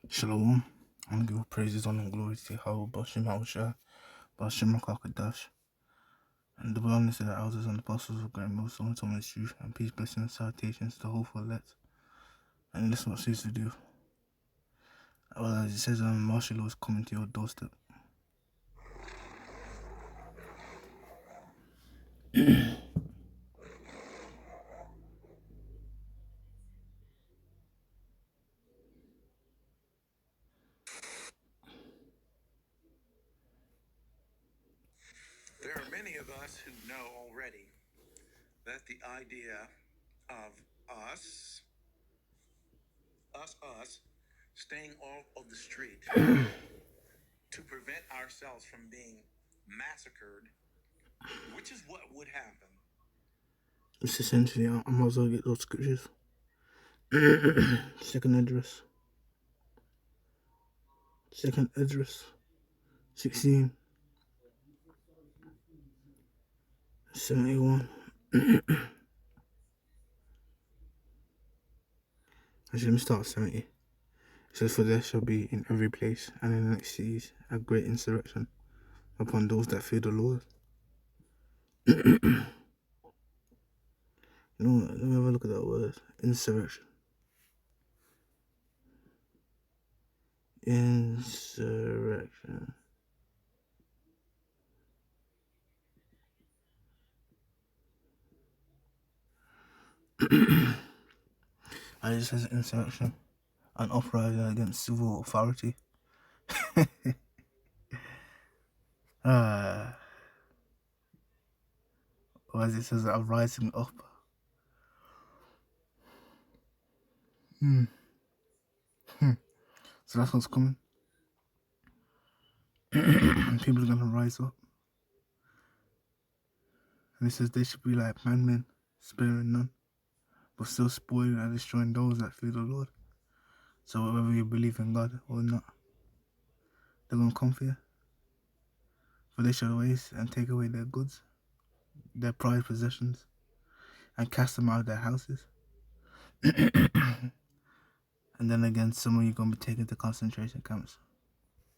Shalom. I'm gonna give all praises, honor, and glory to Yahweh, Bashim Hausha, Bashim Rakakadash, and the wellness of the elders and apostles of Great Most Holy Thomas Truth, and peace, blessing, and salutations to the whole for elect. And listen what she's to do. Well, as it says, martial law is coming to your doorstep. There are many of us who know already that the idea of us, us, staying off of the street to prevent ourselves from being massacred, which is what would happen. It's essentially, I might as well get those scriptures. Second address. 16, 71. Actually, let me start at 70. It says, for there shall be in every place and in the next cities a great insurrection upon those that fear the Lord. You know what? Let me have a look at that word. Insurrection. Insurrection. I just says insurrection. An uprising against civil authority. Or as it says, a rising up. So that's what's coming. People are gonna rise up. And it says they should be like madmen, sparing none, but still spoiling and destroying those that fear the Lord. So whether you believe in God or not, they're gonna come for you. For they shall waste and take away their goods, their prized possessions, and cast them out of their houses. And then again, some of you gonna be taken to concentration camps.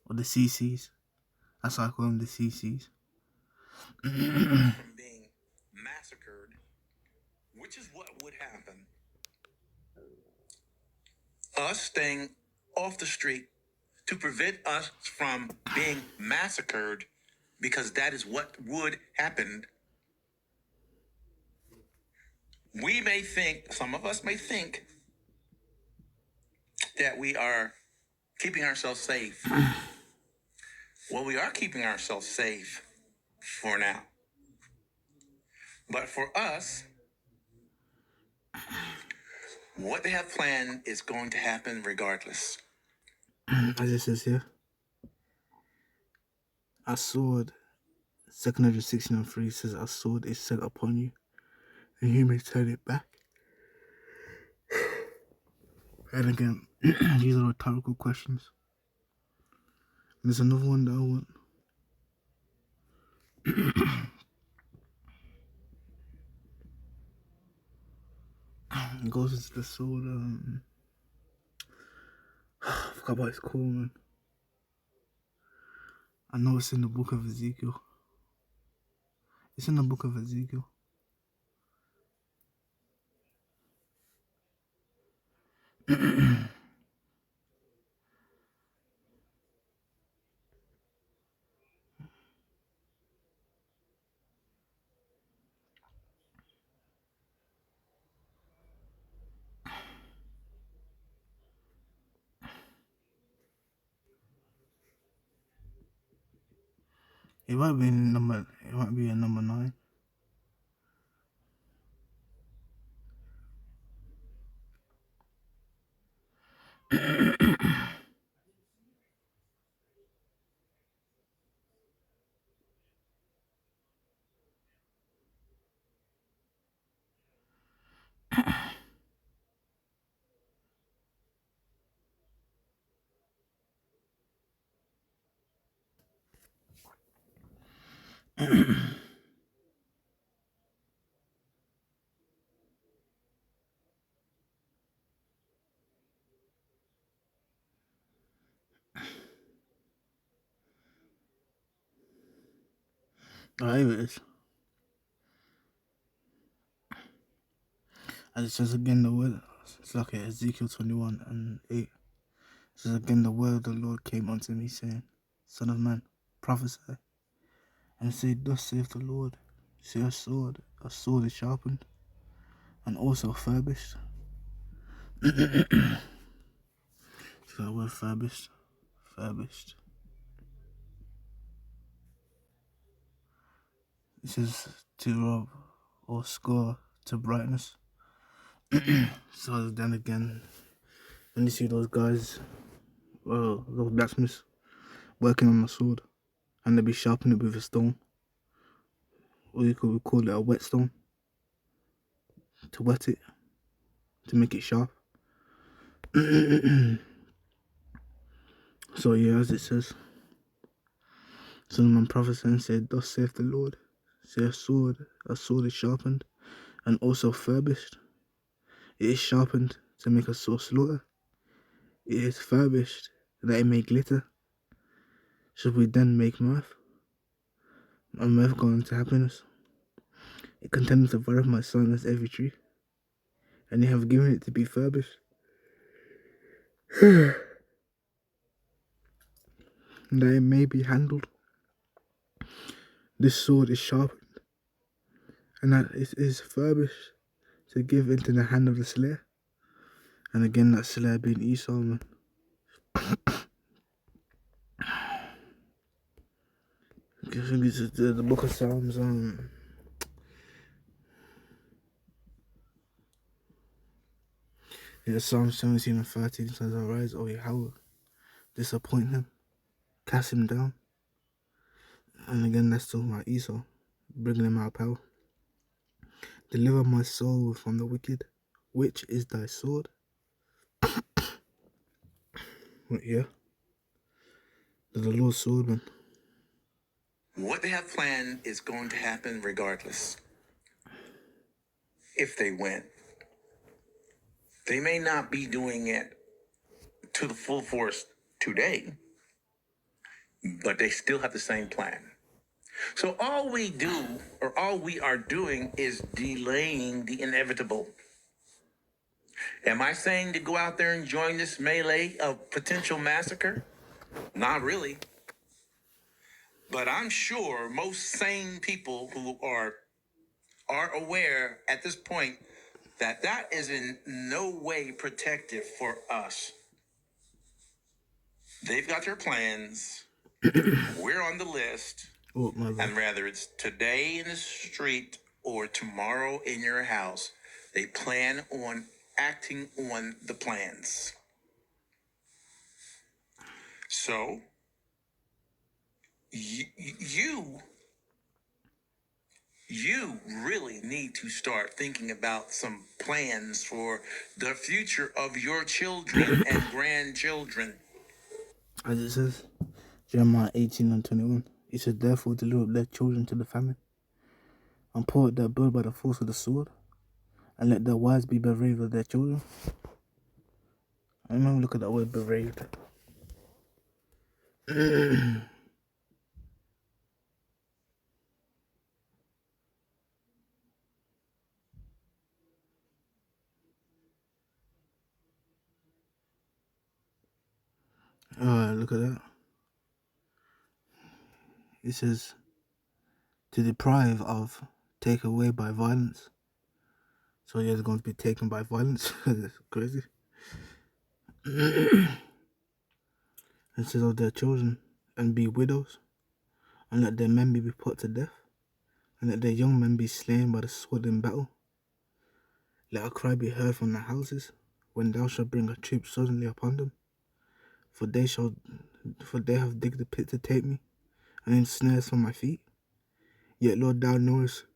Or the CCs. That's why I call them the CCs. From being massacred, which is what would happen. Us staying off the street to prevent us from being massacred, because that is what would happen. We may think, some of us may think, that we are keeping ourselves safe. Well, we are keeping ourselves safe for now. But for us, what they have planned is going to happen regardless. As it says here, a sword, 216:3 says, a sword is set upon you, and you may turn it back. And again, these are rhetorical questions. And there's another one that I want. It goes into the sword. I forgot what it's called, man. I know it's in the book of Ezekiel. It's in the book of Ezekiel. It might be in number. It might be in number 9. Here it is. And it says again the word, it's like Ezekiel 21 and 8. It says again the word of the Lord came unto me, saying, Son of man, prophesy, and say, Thus saith the Lord, see a sword is sharpened, and also furbished. So that word furbished. It says to rob or score to brightness. So then again, when you see those guys, those blacksmiths working on a sword, and they be sharpening it with a stone, or you could call it a whetstone, to wet it, to make it sharp. So yeah, as it says, Solomon prophesied said, Thus saith the Lord, say a sword is sharpened, and also furbished. It is sharpened to make a sore slaughter. It is furbished that it may glitter. Should we then make mirth? And mirth go into happiness. It contendeth the fire of my son as every tree, and they have given it to be furbished. That it may be handled. This sword is sharpened, and that it is furbished to give into the hand of the slayer. And again, that slayer being Esau, man. I think it's the book of Psalms, Psalm 17 and 13 says, Arise, O Yahweh, disappoint him, cast him down. And again, that's talking about Esau, bringing him out of power. Deliver my soul from the wicked, which is thy sword. Yeah, the Lord's sword, man. What they have planned is going to happen regardless. If they win, they may not be doing it to the full force today, but they still have the same plan. So all we are doing is delaying the inevitable. Am I saying to go out there and join this melee of potential massacre? Not really. But I'm sure most sane people who are aware at this point that is in no way protective for us. They've got their plans. We're on the list. Oh, my God. And whether it's today in the street or tomorrow in your house, they plan on acting on the plans. So, you really need to start thinking about some plans for the future of your children and grandchildren. As it says, Jeremiah 18 and 21, it says, Therefore deliver up their children to the famine, and pour out their blood by the force of the sword, and let their wives be bereaved of their children. I remember look at that word bereaved. Look at that. It says, to deprive of, take away by violence. So you're going to be taken by violence. That's crazy. It says of their children, and be widows, and let their men be put to death, and let their young men be slain by the sword in battle. Let a cry be heard from the houses, when thou shalt bring a troop suddenly upon them. For they have digged a pit to take me, and in snares for my feet. Yet, Lord, thou knowest.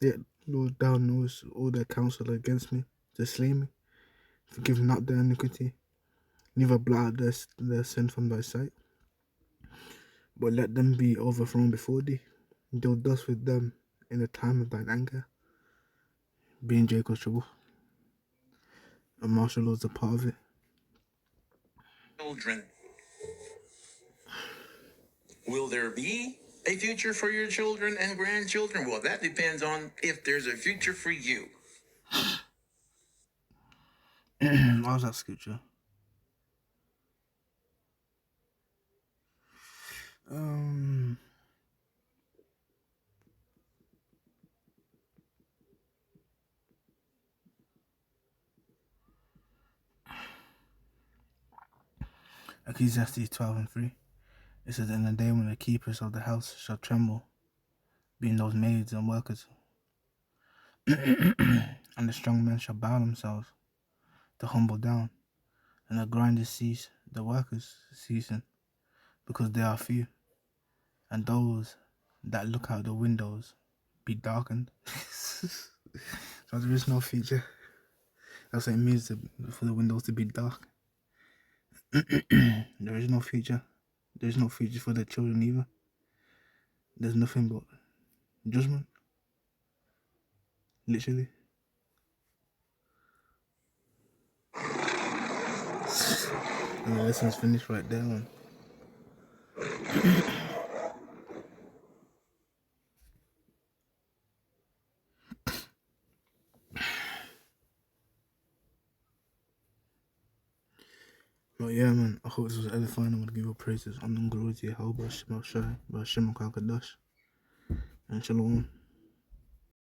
Yet, Lord, thou knowest all their counsel against me, to slay me. Forgive not their iniquity, neither blot out their sin from thy sight. But let them be overthrown before thee. Deal thus with them in the time of thine anger. Being Jacob's trouble. And martial law's a part of it. Children. Will there be a future for your children and grandchildren? Well, that depends on if there's a future for you. What was that scripture? Ecclesiastes 12:3. It says, "In the day when the keepers of the house shall tremble, being those maids and workers, and the strong men shall bow themselves, the humble down, and the grinders cease, the workers ceasing, because they are few, and those that look out the windows be darkened." So there is no future. That's what it means for the windows to be dark. There is no future. There is no future for the children either. There's nothing but judgment. Literally. And the lesson's finished right there, man. But yeah, man, I hope this was edifying. I'm gonna give you praises. I'm going to glory to Yahweh, Shema Shai, Shema Kakadash, and Shalom.